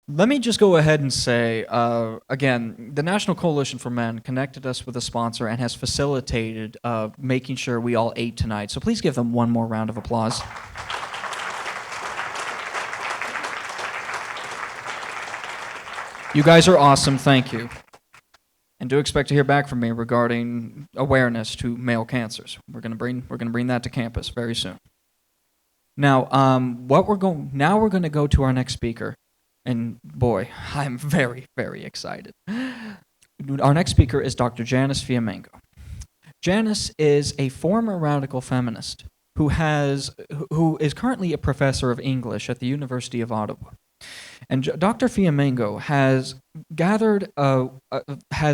Let me just go ahead and say, again, the National Coalition for Men connected us with a sponsor and has facilitated making sure we all ate tonight. So please give them one more round of applause. You guys are awesome. Thank you. And do expect to hear back from me regarding awareness to male cancers. We're gonna bring that to campus very soon. Now, we're going to go to our next speaker. And boy, I'm very, very excited. Our next speaker is Dr. Janice Fiamengo. Janice is a former radical feminist who is currently a professor of English at the University of Ottawa. And Dr. Fiamengo has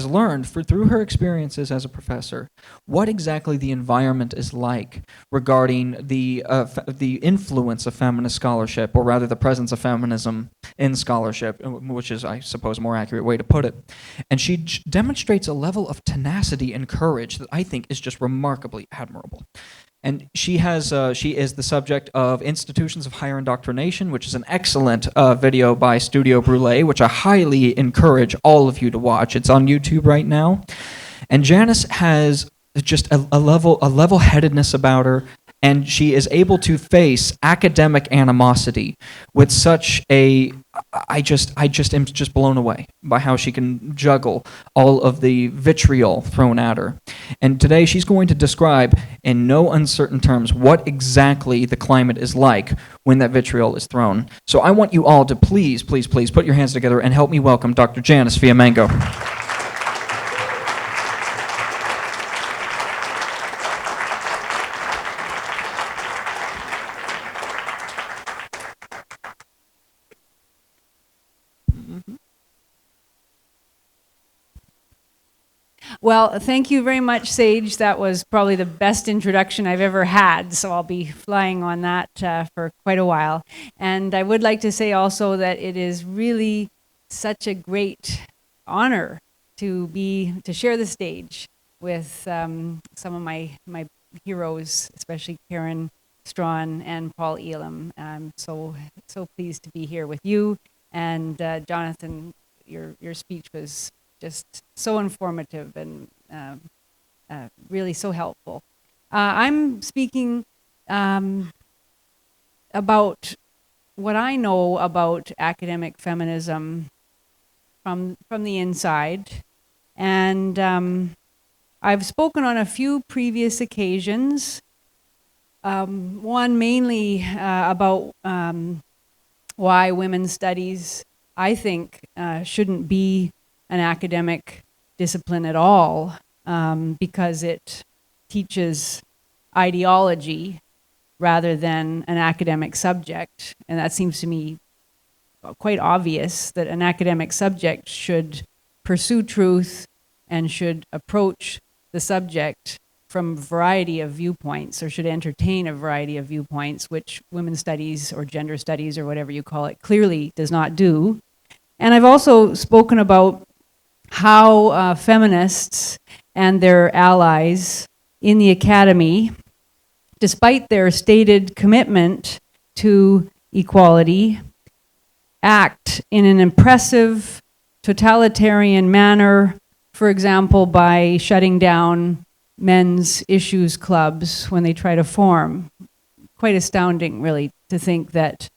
learned through her experiences as a professor what exactly the environment is like regarding the influence of feminist scholarship, or rather the presence of feminism in scholarship, which is, I suppose, a more accurate way to put it. And she demonstrates a level of tenacity and courage that I think is just remarkably admirable. And she is the subject of Institutions of Higher Indoctrination, which is an excellent video by Studio Brûlé, which I highly encourage all of you to watch. It's on YouTube right now. And Janice has just a level-headedness about her, and she is able to face academic animosity with such a... I just am just blown away by how she can juggle all of the vitriol thrown at her. And today she's going to describe in no uncertain terms what exactly the climate is like when that vitriol is thrown. So I want you all to please, please, please put your hands together and help me welcome Dr. Janice Fiamengo. Well, thank you very much, Sage. That was probably the best introduction I've ever had, so I'll be flying on that for quite a while. And I would like to say also that it is really such a great honor to share the stage with some of my heroes, especially Karen Strawn and Paul Elam. I'm so pleased to be here with you. And Jonathan, your speech was just so informative and really so helpful. I'm speaking about what I know about academic feminism from the inside. And I've spoken on a few previous occasions. One mainly about why women's studies, I think, shouldn't be an academic discipline at all, because it teaches ideology rather than an academic subject. And that seems to me quite obvious, that an academic subject should pursue truth and should approach the subject from a variety of viewpoints, or should entertain a variety of viewpoints, which women's studies or gender studies or whatever you call it clearly does not do. And I've also spoken about how feminists and their allies in the academy, despite their stated commitment to equality, act in an impressive, totalitarian manner, for example, by shutting down men's issues clubs when they try to form. Quite astounding, really, to think that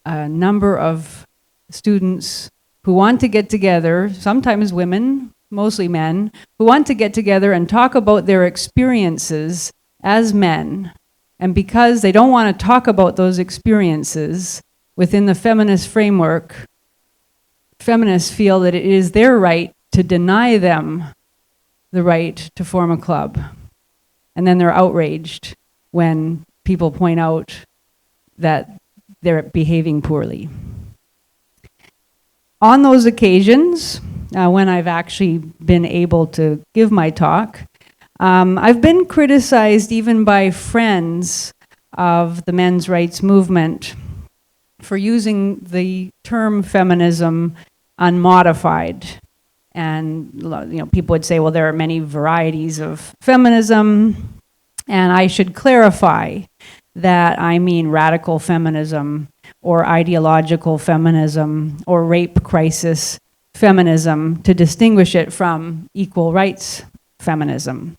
a number of students who want to get together, sometimes women, mostly men, who want to get together and talk about their experiences as men. And because they don't want to talk about those experiences within the feminist framework, feminists feel that it is their right to deny them the right to form a club. And then they're outraged when people point out that they're behaving poorly. On those occasions, when I've actually been able to give my talk, I've been criticized even by friends of the men's rights movement for using the term feminism unmodified. And people would say, well, there are many varieties of feminism. And I should clarify that I mean radical feminism or ideological feminism or rape crisis feminism to distinguish it from equal rights feminism.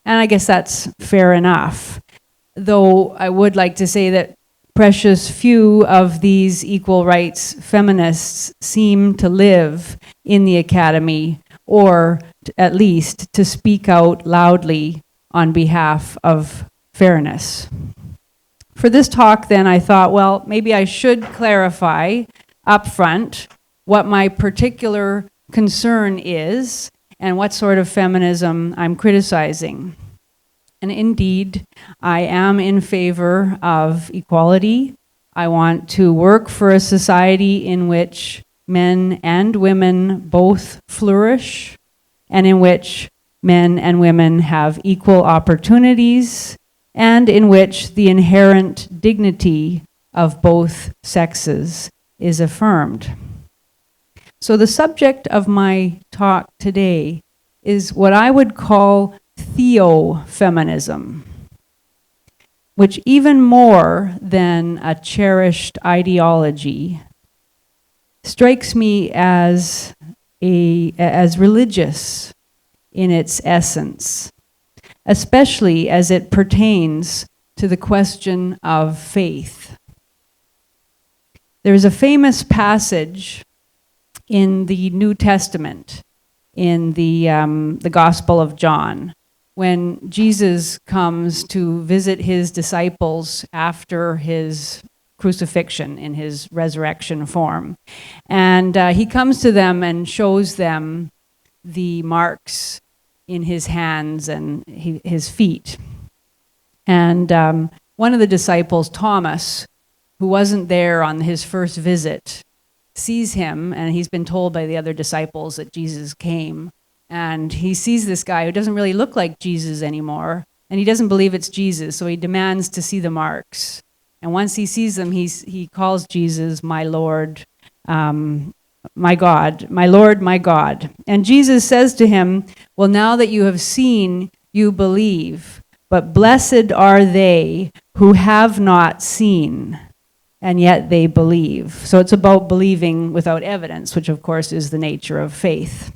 And I guess that's fair enough. Though I would like to say that precious few of these equal rights feminists seem to live in the academy, or at least to speak out loudly on behalf of fairness. For this talk then, I thought, well, maybe I should clarify up front what my particular concern is and what sort of feminism I'm criticizing. And indeed, I am in favor of equality. I want to work for a society in which men and women both flourish, and in which men and women have equal opportunities, and in which the inherent dignity of both sexes is affirmed. So the subject of my talk today is what I would call theo-feminism, which even more than a cherished ideology strikes me as religious in its essence, especially as it pertains to the question of faith. There's a famous passage in the New Testament, in the Gospel of John, when Jesus comes to visit his disciples after his crucifixion in his resurrection form. And he comes to them and shows them the marks in his hands and his feet. And one of the disciples, Thomas, who wasn't there on his first visit, sees him, and he's been told by the other disciples that Jesus came. And he sees this guy who doesn't really look like Jesus anymore, and he doesn't believe it's Jesus, so he demands to see the marks. And once he sees them, he calls Jesus, my Lord, my God, my Lord, my God. And Jesus says to him, well, now that you have seen, you believe, but blessed are they who have not seen, and yet they believe. So it's about believing without evidence, which of course is the nature of faith.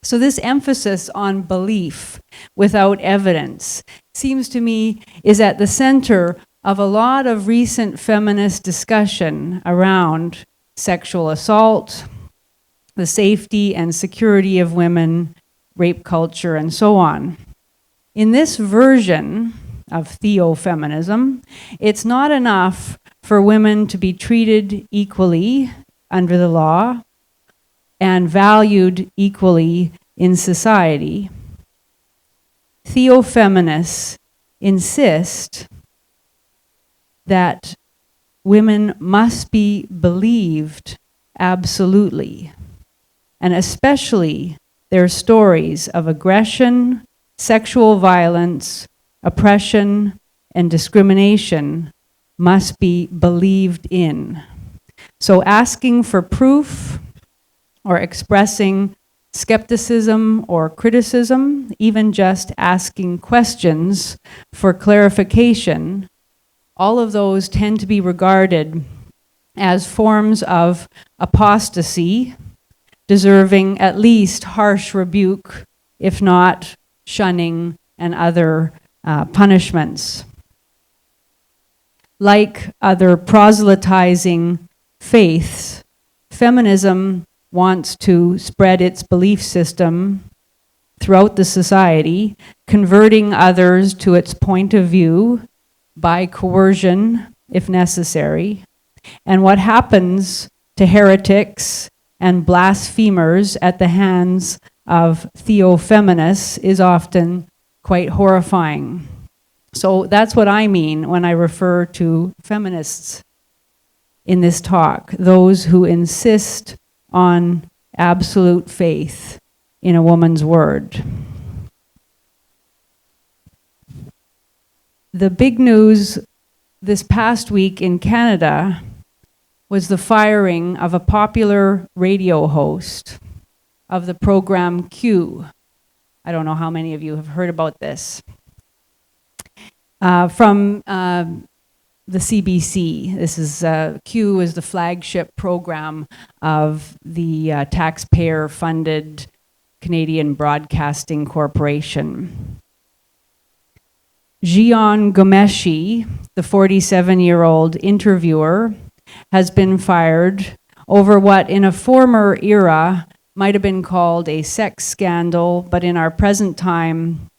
So this emphasis on belief without evidence seems to me is at the center of a lot of recent feminist discussion around sexual assault, the safety and security of women, rape culture, and so on. In this version of theo-feminism, it's not enough for women to be treated equally under the law and valued equally in society. Theo-feminists insist that women must be believed absolutely, and especially their stories of aggression, sexual violence, oppression, and discrimination must be believed in. So asking for proof or expressing skepticism or criticism, even just asking questions for clarification, all of those tend to be regarded as forms of apostasy, deserving at least harsh rebuke, if not shunning and other punishments. Like other proselytizing faiths, feminism wants to spread its belief system throughout the society, converting others to its point of view by coercion, if necessary. And what happens to heretics and blasphemers at the hands of theo-feminists is often quite horrifying. So that's what I mean when I refer to feminists in this talk, those who insist on absolute faith in a woman's word. The big news this past week in Canada was the firing of a popular radio host of the program Q. I don't know how many of you have heard about this. From the CBC. This is Q is the flagship program of the taxpayer-funded Canadian Broadcasting Corporation. Jian Ghomeshi, the 47-year-old interviewer, has been fired over what in a former era might have been called a sex scandal, but in our present time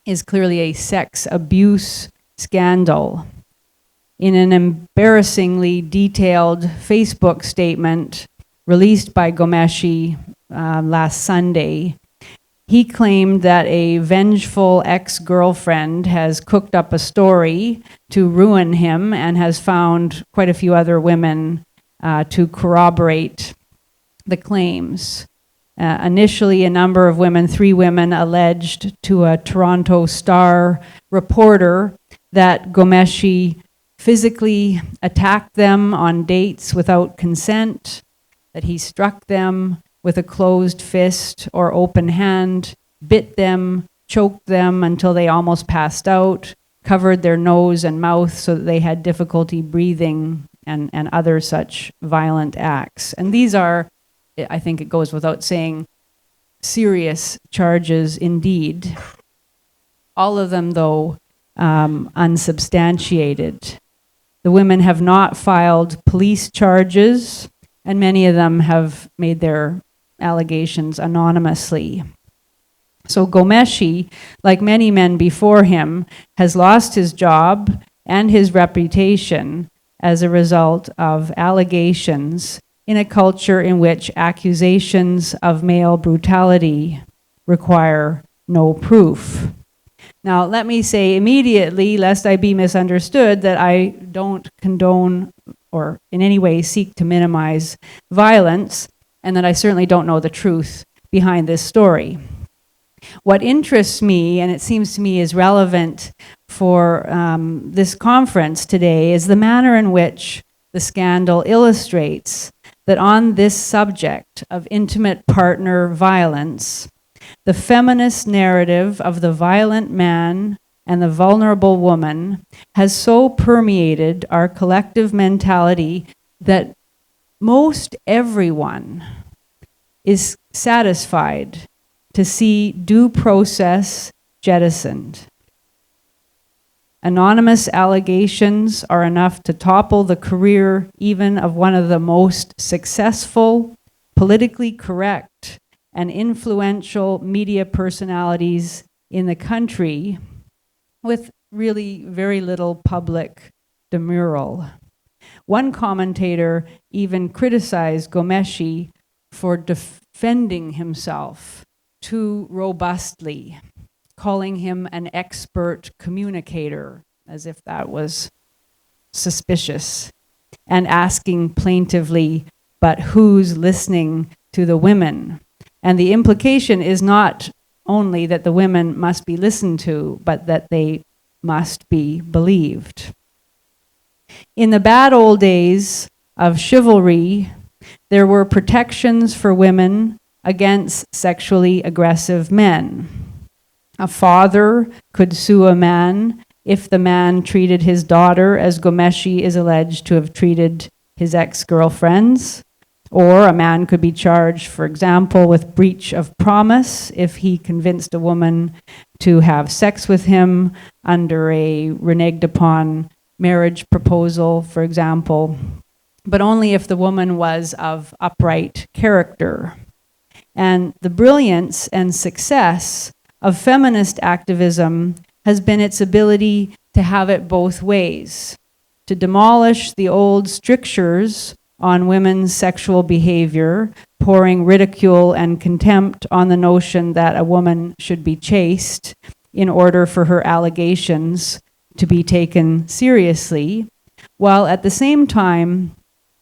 is clearly a sex abuse scandal. In an embarrassingly detailed Facebook statement released by Ghomeshi last Sunday, he claimed that a vengeful ex-girlfriend has cooked up a story to ruin him and has found quite a few other women to corroborate the claims. Initially, a number of women, 3 women, alleged to a Toronto Star reporter that Ghomeshi physically attacked them on dates without consent, that he struck them with a closed fist or open hand, bit them, choked them until they almost passed out, covered their nose and mouth so that they had difficulty breathing, and other such violent acts. And these are, I think it goes without saying, serious charges indeed. All of them, though, unsubstantiated. The women have not filed police charges, and many of them have made their allegations anonymously. So Ghomeshi, like many men before him, has lost his job and his reputation as a result of allegations in a culture in which accusations of male brutality require no proof. Now, let me say immediately, lest I be misunderstood, that I don't condone or in any way seek to minimize violence, and that I certainly don't know the truth behind this story. What interests me, and it seems to me is relevant for this conference today, is the manner in which the scandal illustrates that on this subject of intimate partner violence, the feminist narrative of the violent man and the vulnerable woman has so permeated our collective mentality that most everyone is satisfied to see due process jettisoned. Anonymous allegations are enough to topple the career even of one of the most successful, politically correct, and influential media personalities in the country, with really very little public demurral. One commentator even criticized Ghomeshi for defending himself too robustly, calling him an expert communicator, as if that was suspicious, and asking plaintively, but who's listening to the women? And the implication is not only that the women must be listened to, but that they must be believed. In the bad old days of chivalry, there were protections for women against sexually aggressive men. A father could sue a man if the man treated his daughter as Ghomeshi is alleged to have treated his ex-girlfriends. Or a man could be charged, for example, with breach of promise if he convinced a woman to have sex with him under a reneged upon marriage proposal, for example, but only if the woman was of upright character. And the brilliance and success of feminist activism has been its ability to have it both ways, to demolish the old strictures on women's sexual behavior, pouring ridicule and contempt on the notion that a woman should be chaste in order for her allegations to be taken seriously, while at the same time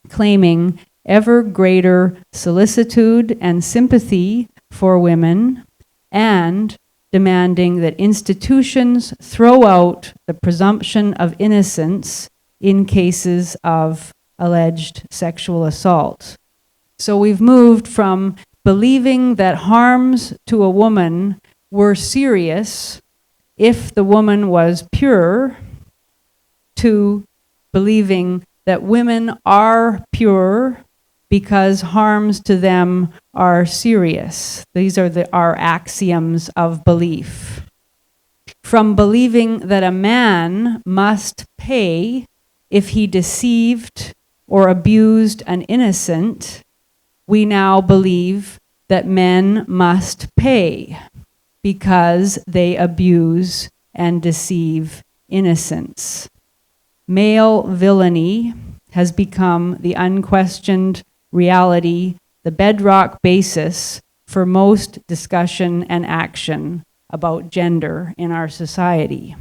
claiming ever greater solicitude and sympathy for women, and demanding that institutions throw out the presumption of innocence in cases of alleged sexual assault. So we've moved from believing that harms to a woman were serious if the woman was pure, to believing that women are pure because harms to them are serious. These are our axioms of belief. From believing that a man must pay if he deceived or abused an innocent, we now believe that men must pay because they abuse and deceive innocents. Male villainy has become the unquestioned reality, the bedrock basis for most discussion and action about gender in our society.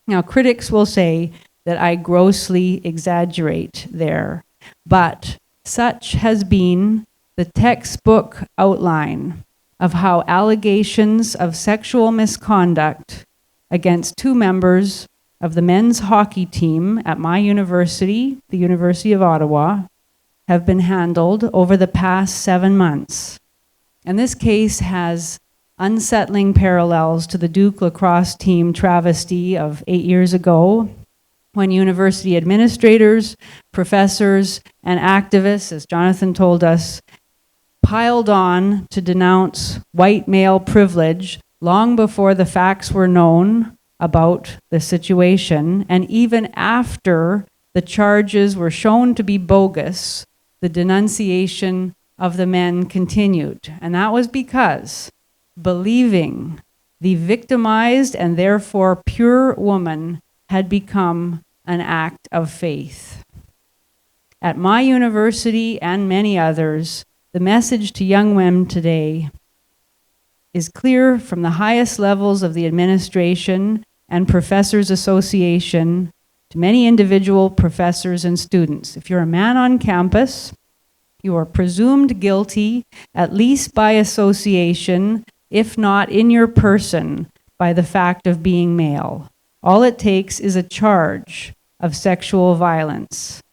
Now, critics will say that I grossly exaggerate there, but such has been the textbook outline of how allegations of sexual misconduct against two members of the men's hockey team at my university, the University of Ottawa, have been handled over the past 7 months. And this case has unsettling parallels to the Duke lacrosse team travesty of 8 years ago, when university administrators, professors, and activists, as Jonathan told us, piled on to denounce white male privilege long before the facts were known about the situation, and even after the charges were shown to be bogus, the denunciation of the men continued. And that was because believing the victimized and therefore pure woman had become an act of faith. At my university and many others, the message to young women today is clear from the highest levels of the administration and Professors Association to many individual professors and students. If you're a man on campus, you are presumed guilty, at least by association, if not in your person, by the fact of being male. All it takes is a charge of sexual violence.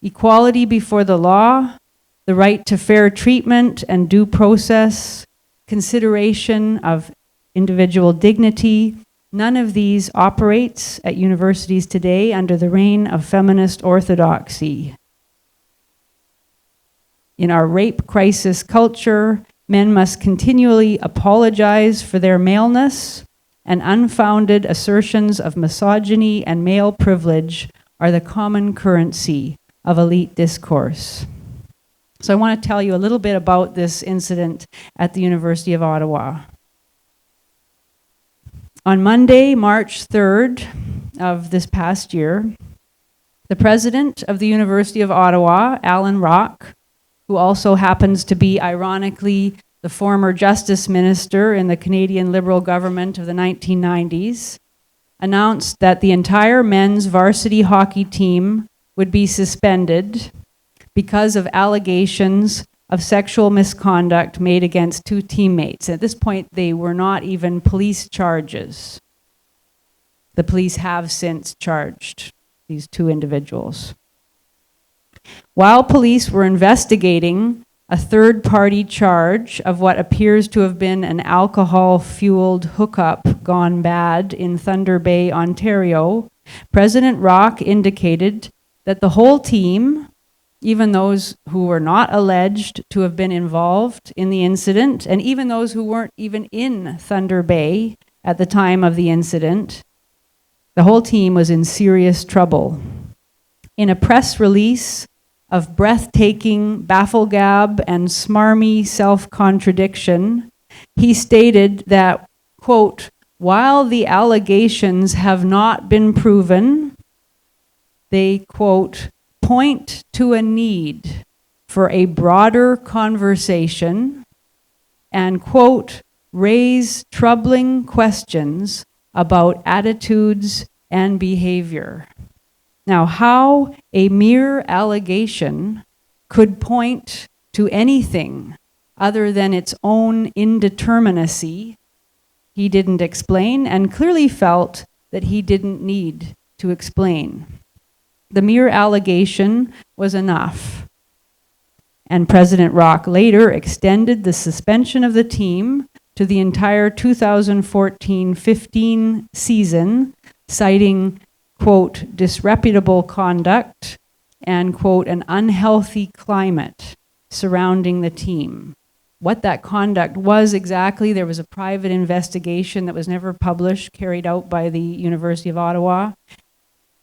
Equality before the law, the right to fair treatment and due process, consideration of individual dignity, none of these operates at universities today under the reign of feminist orthodoxy. In our rape crisis culture, men must continually apologize for their maleness, and unfounded assertions of misogyny and male privilege are the common currency of elite discourse. So I want to tell you a little bit about this incident at the University of Ottawa. On Monday, March 3rd of this past year, the president of the University of Ottawa, Alan Rock, who also happens to be, ironically, the former justice minister in the Canadian Liberal government of the 1990s, announced that the entire men's varsity hockey team would be suspended because of allegations of sexual misconduct made against two teammates. At this point, they were not even police charges. The police have since charged these two individuals. While police were investigating a third-party charge of what appears to have been an alcohol-fueled hookup gone bad in Thunder Bay, Ontario, President Rock indicated that the whole team, even those who were not alleged to have been involved in the incident, and even those who weren't even in Thunder Bay at the time of the incident, the whole team was in serious trouble. In a press release of breathtaking bafflegab and smarmy self-contradiction, he stated that, quote, while the allegations have not been proven, they, quote, point to a need for a broader conversation and, quote, raise troubling questions about attitudes and behavior. Now, how a mere allegation could point to anything other than its own indeterminacy, he didn't explain, and clearly felt that he didn't need to explain. The mere allegation was enough. And President Rock later extended the suspension of the team to the entire 2014-15 season, citing, quote, disreputable conduct and, quote, an unhealthy climate surrounding the team. What that conduct was exactly, there was a private investigation that was never published, carried out by the University of Ottawa.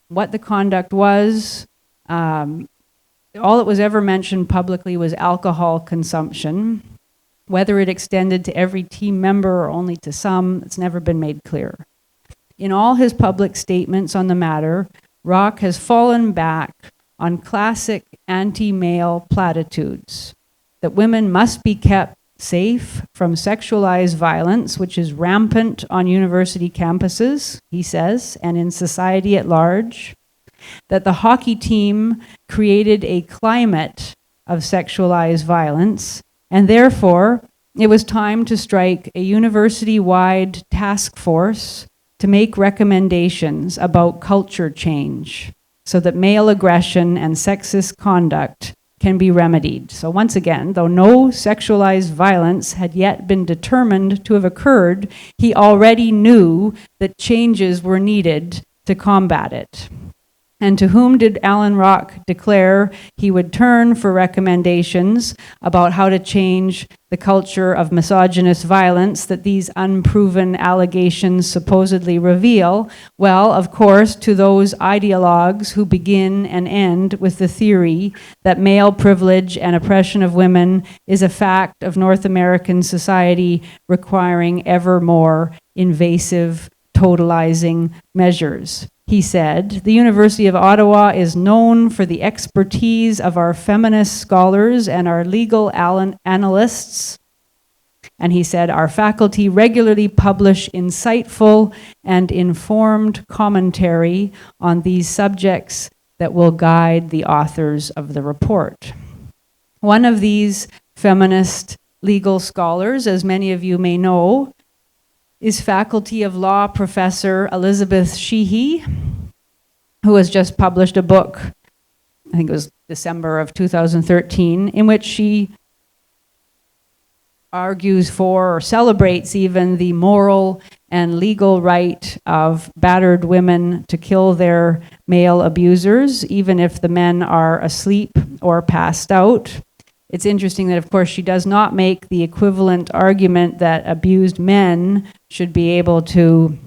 What the conduct was, all that was ever mentioned publicly was alcohol consumption. Whether it extended to every team member or only to some, it's never been made clear. In all his public statements on the matter, Rock has fallen back on classic anti-male platitudes, that women must be kept safe from sexualized violence, which is rampant on university campuses, he says, and in society at large, that the hockey team created a climate of sexualized violence, and therefore it was time to strike a university-wide task force to make recommendations about culture change so that male aggression and sexist conduct can be remedied. So once again, though no sexualized violence had yet been determined to have occurred, he already knew that changes were needed to combat it. And to whom did Alan Rock declare he would turn for recommendations about how to change the culture of misogynist violence that these unproven allegations supposedly reveal? Well, of course, to those ideologues who begin and end with the theory that male privilege and oppression of women is a fact of North American society requiring ever more invasive, totalizing measures. He said, the University of Ottawa is known for the expertise of our feminist scholars and our legal analysts. And he said, our faculty regularly publish insightful and informed commentary on these subjects that will guide the authors of the report. One of these feminist legal scholars, as many of you may know, is Faculty of Law Professor Elizabeth Sheehy, who has just published a book, I think it was December of 2013, in which she argues for or celebrates even the moral and legal right of battered women to kill their male abusers, even if the men are asleep or passed out. It's interesting that, of course, she does not make the equivalent argument that abused men should be able to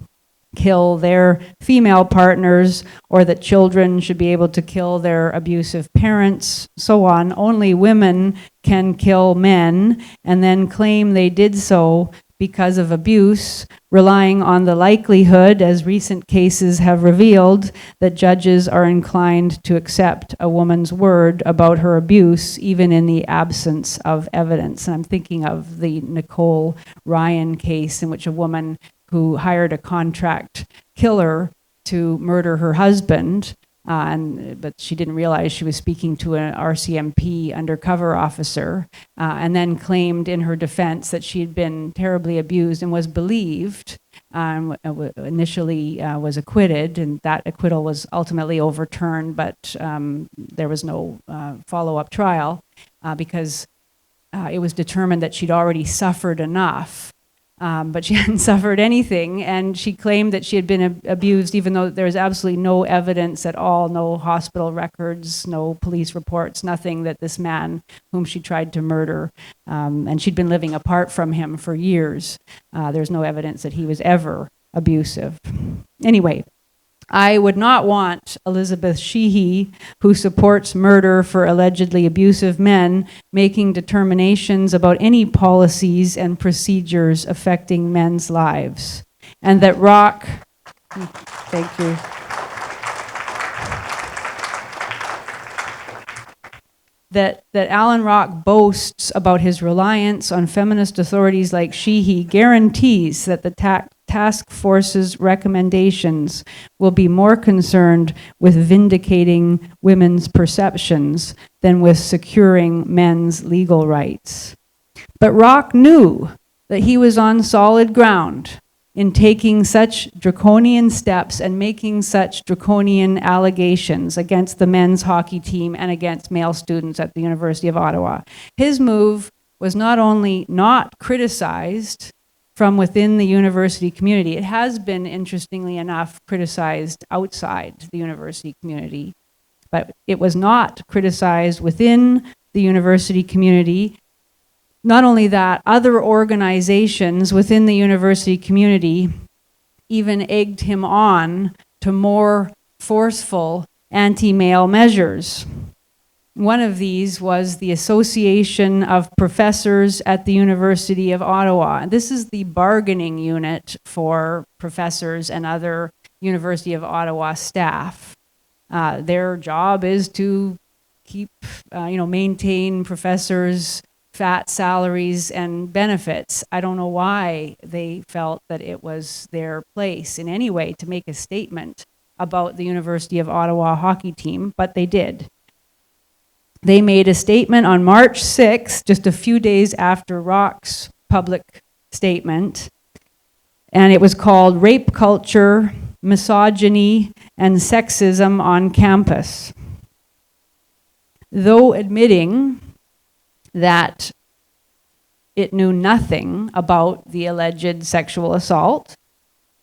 kill their female partners or that children should be able to kill their abusive parents, so on. Only women can kill men and then claim they did so because of abuse, relying on the likelihood, as recent cases have revealed, that judges are inclined to accept a woman's word about her abuse, even in the absence of evidence. And I'm thinking of the Nicole Ryan case in which a woman who hired a contract killer to murder her husband, but she didn't realize she was speaking to an RCMP undercover officer, and then claimed in her defense that she had been terribly abused and was believed, initially was acquitted, and that acquittal was ultimately overturned, but there was no follow-up trial because it was determined that she'd already suffered enough. But she hadn't suffered anything, and she claimed that she had been abused even though there was absolutely no evidence at all, no hospital records, no police reports, nothing that this man whom she tried to murder, and she'd been living apart from him for years. There's no evidence that he was ever abusive. Anyway, I would not want Elizabeth Sheehy, who supports murder for allegedly abusive men, making determinations about any policies and procedures affecting men's lives. And that Rock, thank you. That Alan Rock boasts about his reliance on feminist authorities like Sheehy guarantees that the task force's recommendations will be more concerned with vindicating women's perceptions than with securing men's legal rights. But Rock knew that he was on solid ground in taking such draconian steps and making such draconian allegations against the men's hockey team and against male students at the University of Ottawa. His move was not only not criticized from within the university community. It has been, interestingly enough, criticized outside the university community, but it was not criticized within the university community. Not only that, other organizations within the university community even egged him on to more forceful anti-male measures. One of these was the Association of Professors at the University of Ottawa. This is the bargaining unit for professors and other University of Ottawa staff. Their job is to keep, maintain professors' fat salaries and benefits. I don't know why they felt that it was their place in any way to make a statement about the University of Ottawa hockey team, but they did. They made a statement on March 6th, just a few days after Rock's public statement, and it was called Rape Culture, Misogyny, and Sexism on Campus. Though admitting that it knew nothing about the alleged sexual assault,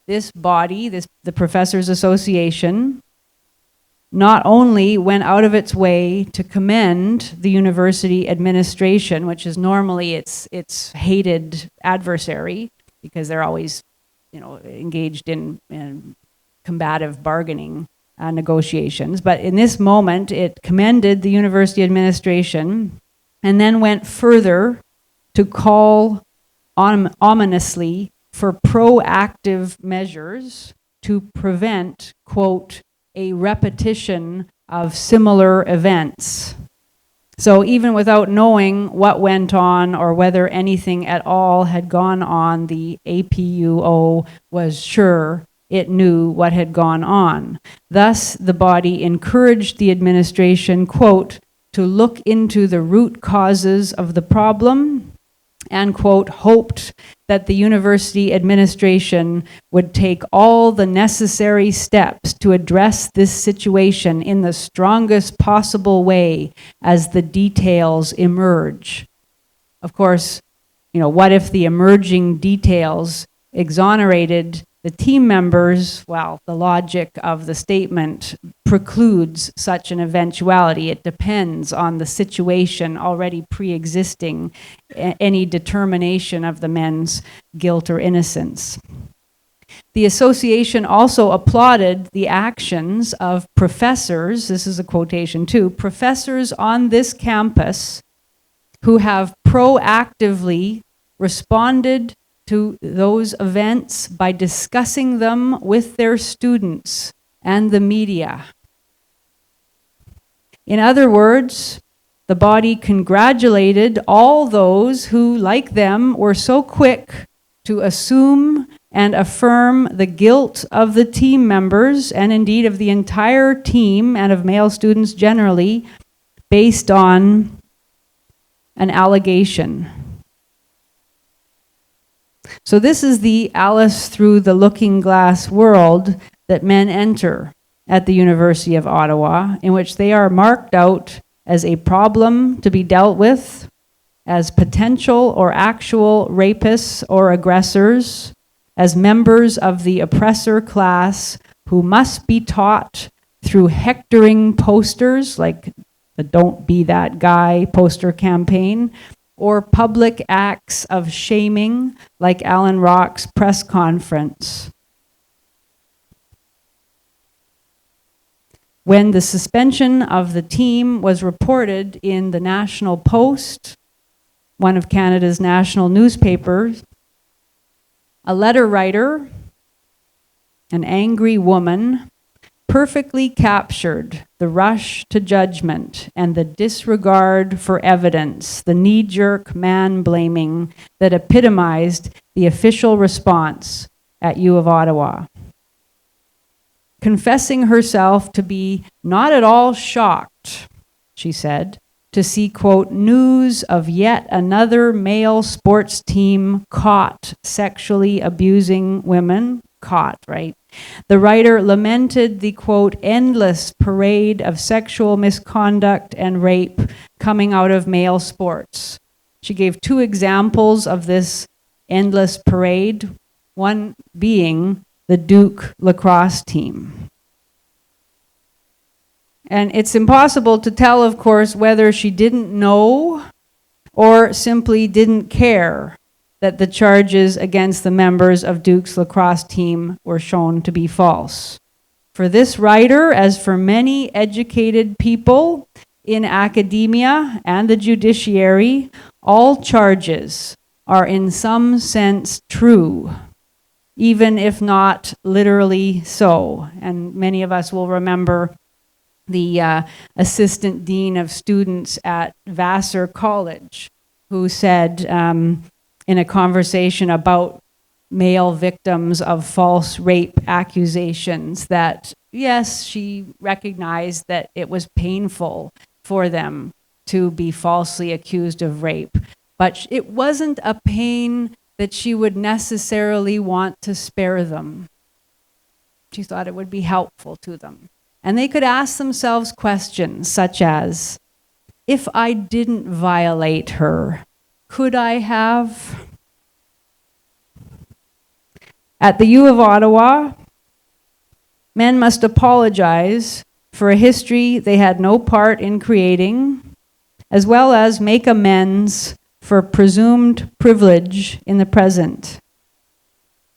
this body, the Professors Association, not only went out of its way to commend the university administration, which is normally its hated adversary, because they're always, engaged in combative bargaining negotiations. But in this moment, it commended the university administration and then went further to call ominously for proactive measures to prevent, quote, a repetition of similar events. So even without knowing what went on or whether anything at all had gone on, the APUO was sure it knew what had gone on. Thus, the body encouraged the administration, quote, to look into the root causes of the problem and, quote, hoped that the university administration would take all the necessary steps to address this situation in the strongest possible way as the details emerge. Of course, what if the emerging details exonerated the team members? Well, the logic of the statement precludes such an eventuality. It depends on the situation already pre-existing any determination of the men's guilt or innocence. The association also applauded the actions of professors, this is a quotation too, professors on this campus who have proactively responded to those events by discussing them with their students and the media. In other words, the body congratulated all those who, like them, were so quick to assume and affirm the guilt of the team members, and indeed of the entire team and of male students generally, based on an allegation. So this is the Alice through the looking glass world that men enter at the University of Ottawa, in which they are marked out as a problem to be dealt with, as potential or actual rapists or aggressors, as members of the oppressor class who must be taught through hectoring posters like the Don't Be That Guy poster campaign, or public acts of shaming like Alan Rock's press conference. When the suspension of the team was reported in the National Post, one of Canada's national newspapers, a letter writer, an angry woman, perfectly captured the rush to judgment and the disregard for evidence, the knee-jerk man-blaming that epitomized the official response at U of Ottawa. Confessing herself to be not at all shocked, she said, to see, quote, news of yet another male sports team caught sexually abusing women. Caught, right? The writer lamented the, quote, endless parade of sexual misconduct and rape coming out of male sports. She gave two examples of this endless parade, one being the Duke lacrosse team. And it's impossible to tell, of course, whether she didn't know or simply didn't care that the charges against the members of Duke's lacrosse team were shown to be false. For this writer, as for many educated people in academia and the judiciary, all charges are in some sense true, even if not literally so. And many of us will remember the assistant dean of students at Vassar College, who said in a conversation about male victims of false rape accusations that, yes, she recognized that it was painful for them to be falsely accused of rape, but it wasn't a pain that she would necessarily want to spare them. She thought it would be helpful to them. And they could ask themselves questions such as, if I didn't violate her, could I have? At the U of Ottawa, men must apologize for a history they had no part in creating, as well as make amends for presumed privilege in the present.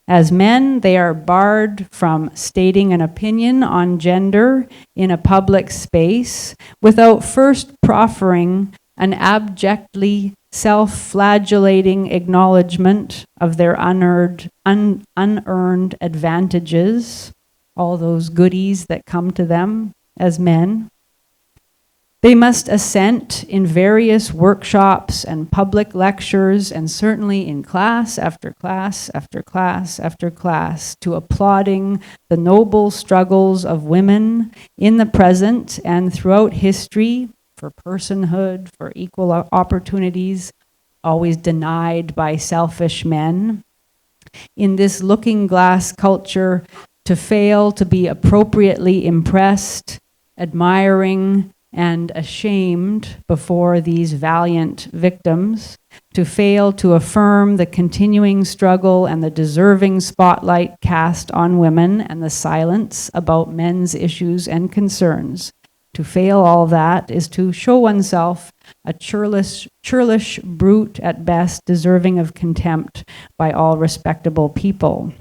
As men, they are barred from stating an opinion on gender in a public space without first proffering an abjectly self-flagellating acknowledgement of their unearned advantages, all those goodies that come to them as men. They must assent in various workshops and public lectures, and certainly in class after class after class after class, to applauding the noble struggles of women in the present and throughout history for personhood, for equal opportunities, always denied by selfish men. In this looking glass culture, to fail to be appropriately impressed, admiring, and ashamed before these valiant victims, to fail to affirm the continuing struggle and the deserving spotlight cast on women and the silence about men's issues and concerns. To fail all that is to show oneself a churlish brute at best, deserving of contempt by all respectable people.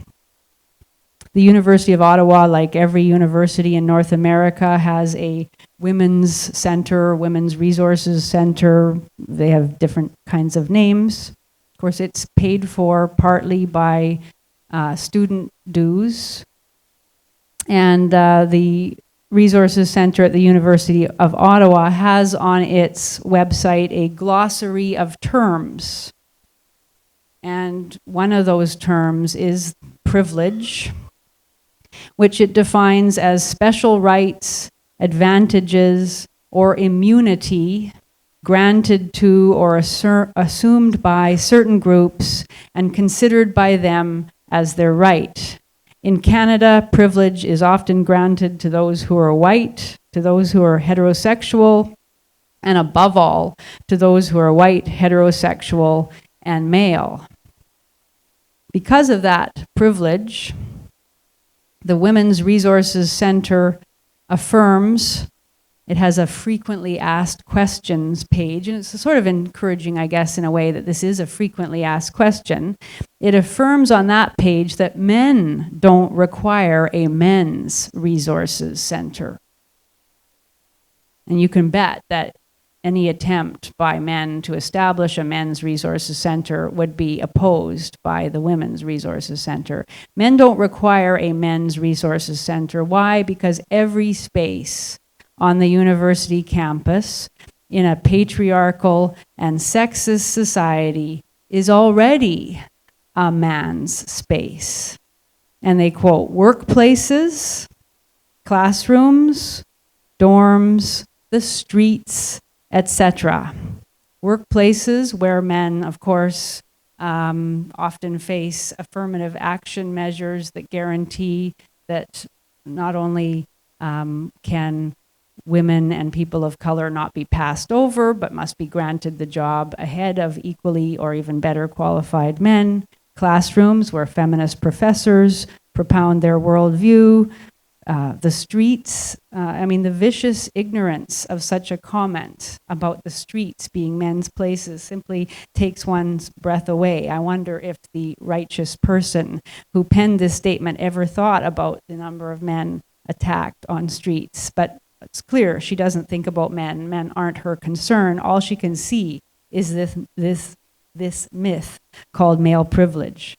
The University of Ottawa, like every university in North America, has a women's center, women's resources center. They have different kinds of names. Of course, it's paid for partly by student dues. And the Resources Center at the University of Ottawa has on its website a glossary of terms. And one of those terms is privilege, which it defines as special rights, advantages, or immunity granted to or assumed by certain groups and considered by them as their right. In Canada, privilege is often granted to those who are white, to those who are heterosexual, and above all, to those who are white, heterosexual, and male. Because of that privilege, the Women's Resources Center affirms, it has a frequently asked questions page, and it's sort of encouraging, I guess, in a way that this is a frequently asked question. It affirms on that page that men don't require a men's resources center. And you can bet that any attempt by men to establish a men's resources center would be opposed by the Women's Resources Center. Men don't require a men's resources center. Why? Because every space on the university campus in a patriarchal and sexist society is already a man's space. And they quote, workplaces, classrooms, dorms, the streets, etc. Workplaces where men, of course, often face affirmative action measures that guarantee that not only can women and people of color not be passed over, but must be granted the job ahead of equally or even better qualified men. classrooms where feminist professors propound their worldview, the streets, the vicious ignorance of such a comment about the streets being men's places simply takes one's breath away. I wonder if the righteous person who penned this statement ever thought about the number of men attacked on streets. But it's clear she doesn't think about men. Men aren't her concern. All she can see is this myth called male privilege.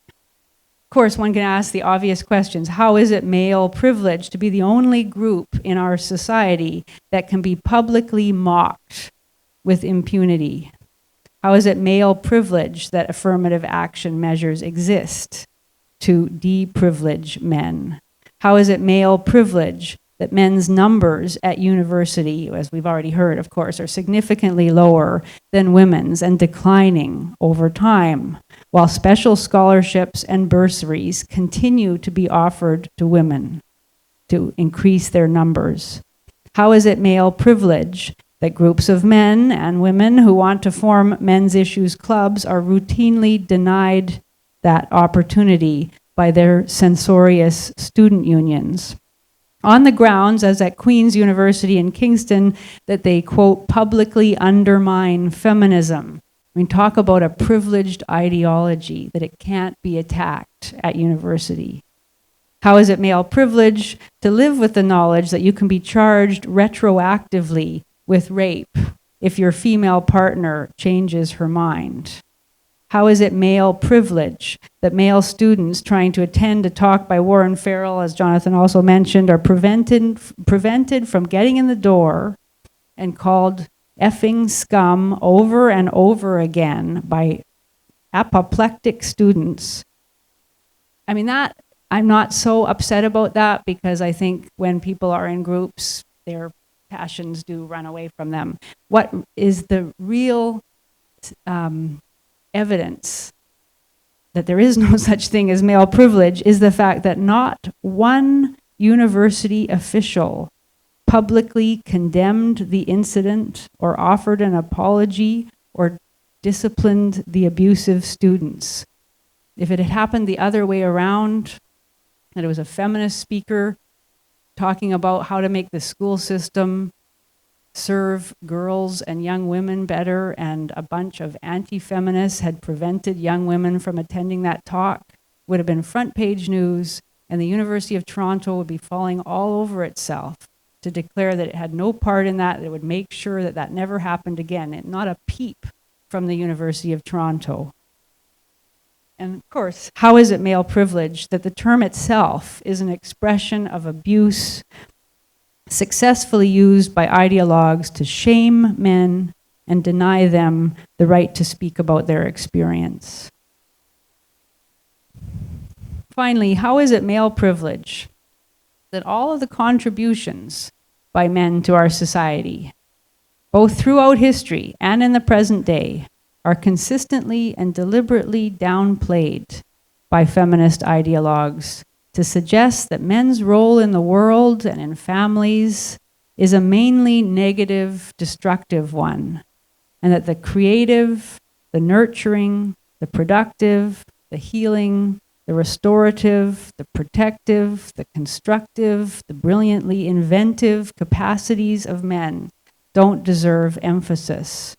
Of course, one can ask the obvious questions. How is it male privilege to be the only group in our society that can be publicly mocked with impunity? How is it male privilege that affirmative action measures exist to deprivilege men? How is it male privilege that men's numbers at university, as we've already heard, of course, are significantly lower than women's and declining over time, while special scholarships and bursaries continue to be offered to women to increase their numbers? How is it male privilege that groups of men and women who want to form men's issues clubs are routinely denied that opportunity by their censorious student unions? On the grounds, as at Queen's University in Kingston, that they, quote, publicly undermine feminism. I mean, talk about a privileged ideology, that it can't be attacked at university. How is it male privilege to live with the knowledge that you can be charged retroactively with rape if your female partner changes her mind? How is it male privilege that male students trying to attend a talk by Warren Farrell, as Jonathan also mentioned, are prevented from getting in the door and called effing scum over and over again by apoplectic students? I mean, that I'm not so upset about that, because I think when people are in groups, their passions do run away from them. What is the real evidence that there is no such thing as male privilege is the fact that not one university official publicly condemned the incident or offered an apology or disciplined the abusive students. If it had happened the other way around, that it was a feminist speaker talking about how to make the school system serve girls and young women better, and a bunch of anti-feminists had prevented young women from attending that talk, would have been front page news, and the University of Toronto would be falling all over itself to declare that it had no part in that, that it would make sure that that never happened again, and not a peep from the University of Toronto. And of course, how is it male privilege that the term itself is an expression of abuse successfully used by ideologues to shame men and deny them the right to speak about their experience? Finally, how is it male privilege that all of the contributions by men to our society, both throughout history and in the present day, are consistently and deliberately downplayed by feminist ideologues to suggest that men's role in the world and in families is a mainly negative, destructive one, and that the creative, the nurturing, the productive, the healing, the restorative, the protective, the constructive, the brilliantly inventive capacities of men don't deserve emphasis.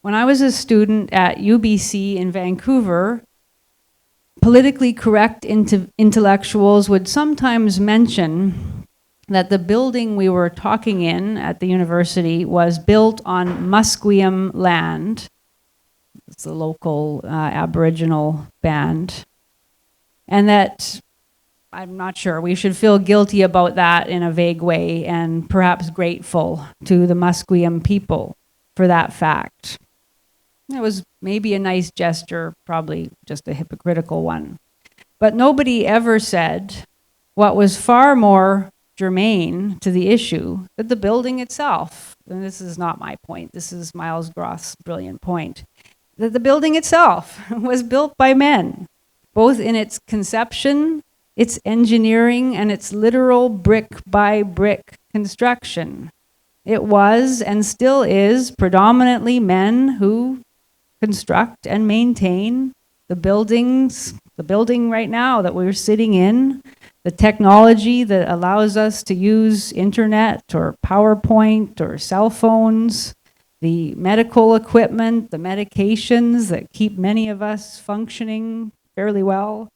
When I was a student at UBC in Vancouver, politically correct intellectuals would sometimes mention that the building we were talking in at the university was built on Musqueam land. It's a local Aboriginal band. And that, I'm not sure, we should feel guilty about that in a vague way, and perhaps grateful to the Musqueam people for that fact. It was maybe a nice gesture, probably just a hypocritical one. But nobody ever said what was far more germane to the issue, that the building itself, and this is not my point, this is Miles Groth's brilliant point, that the building itself was built by men, both in its conception, It's engineering, and it's literal brick by brick construction. It was and still is predominantly men who construct and maintain the buildings, the building right now that we're sitting in, the technology that allows us to use internet or PowerPoint or cell phones, the medical equipment, the medications that keep many of us functioning fairly well,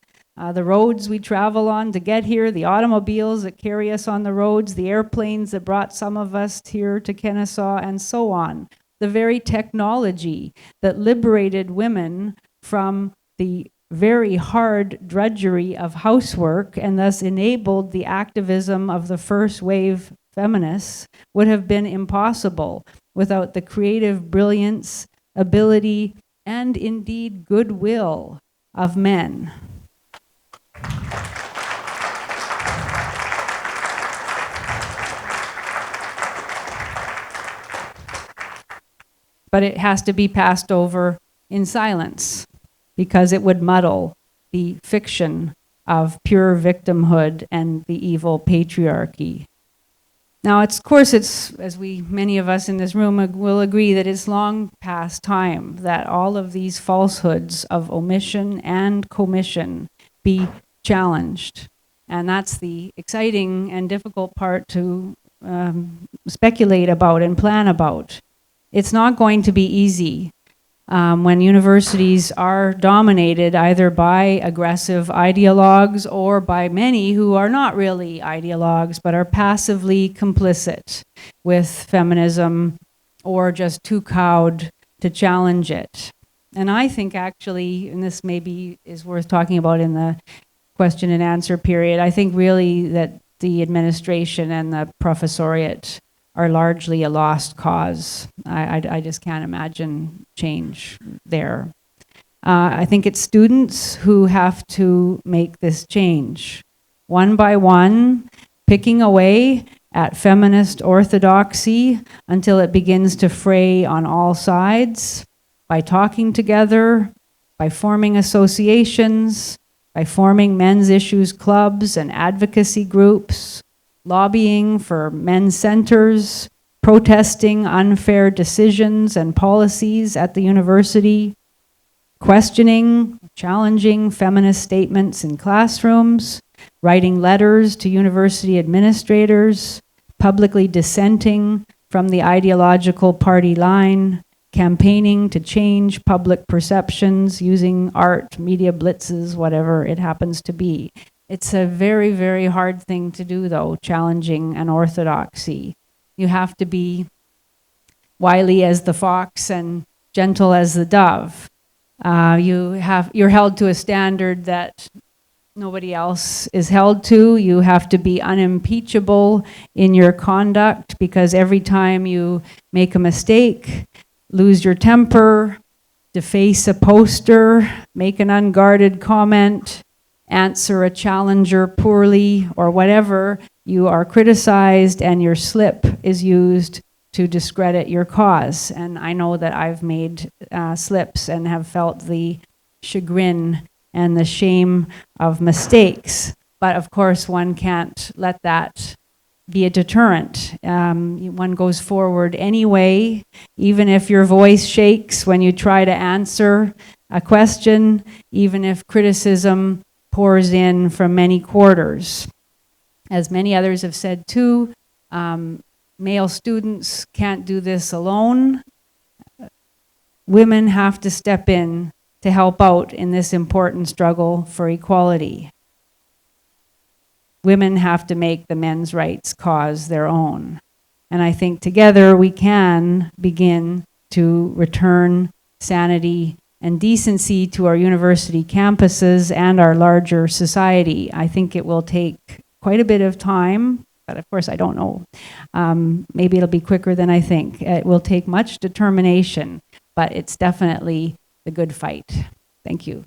the roads we travel on to get here, the automobiles that carry us on the roads, the airplanes that brought some of us here to Kennesaw, and so on. The very technology that liberated women from the very hard drudgery of housework and thus enabled the activism of the first wave feminists would have been impossible without the creative brilliance, ability, and indeed goodwill of men. But it has to be passed over in silence, because it would muddle the fiction of pure victimhood and the evil patriarchy. Now, of course, it's, as many of us in this room will agree, that it's long past time that all of these falsehoods of omission and commission be challenged. And that's the exciting and difficult part to speculate about and plan about. It's not going to be easy when universities are dominated either by aggressive ideologues or by many who are not really ideologues but are passively complicit with feminism or just too cowed to challenge it. And I think actually, and this maybe is worth talking about in the question and answer period, I think really that the administration and the professoriate are largely a lost cause. I just can't imagine change there. I think it's students who have to make this change. One by one, picking away at feminist orthodoxy until it begins to fray on all sides, by talking together, by forming associations, by forming men's issues clubs and advocacy groups, lobbying for men's centers, protesting unfair decisions and policies at the university, questioning, challenging feminist statements in classrooms, writing letters to university administrators, publicly dissenting from the ideological party line, campaigning to change public perceptions using art, media blitzes, whatever it happens to be. It's a very, very hard thing to do, though, challenging an orthodoxy. You have to be wily as the fox and gentle as the dove. You're held to a standard that nobody else is held to. You have to be unimpeachable in your conduct, because every time you make a mistake, lose your temper, deface a poster, make an unguarded comment, answer a challenger poorly, or whatever, you are criticized and your slip is used to discredit your cause. And I know that I've made slips and have felt the chagrin and the shame of mistakes. But of course, one can't let that be a deterrent. One goes forward anyway, even if your voice shakes when you try to answer a question, even if criticism pours in from many quarters. As many others have said too, male students can't do this alone. Women have to step in to help out in this important struggle for equality. Women have to make the men's rights cause their own. And I think together we can begin to return sanity and decency to our university campuses and our larger society. I think it will take quite a bit of time, but of course I don't know. Maybe it'll be quicker than I think. It will take much determination, but it's definitely the good fight. Thank you.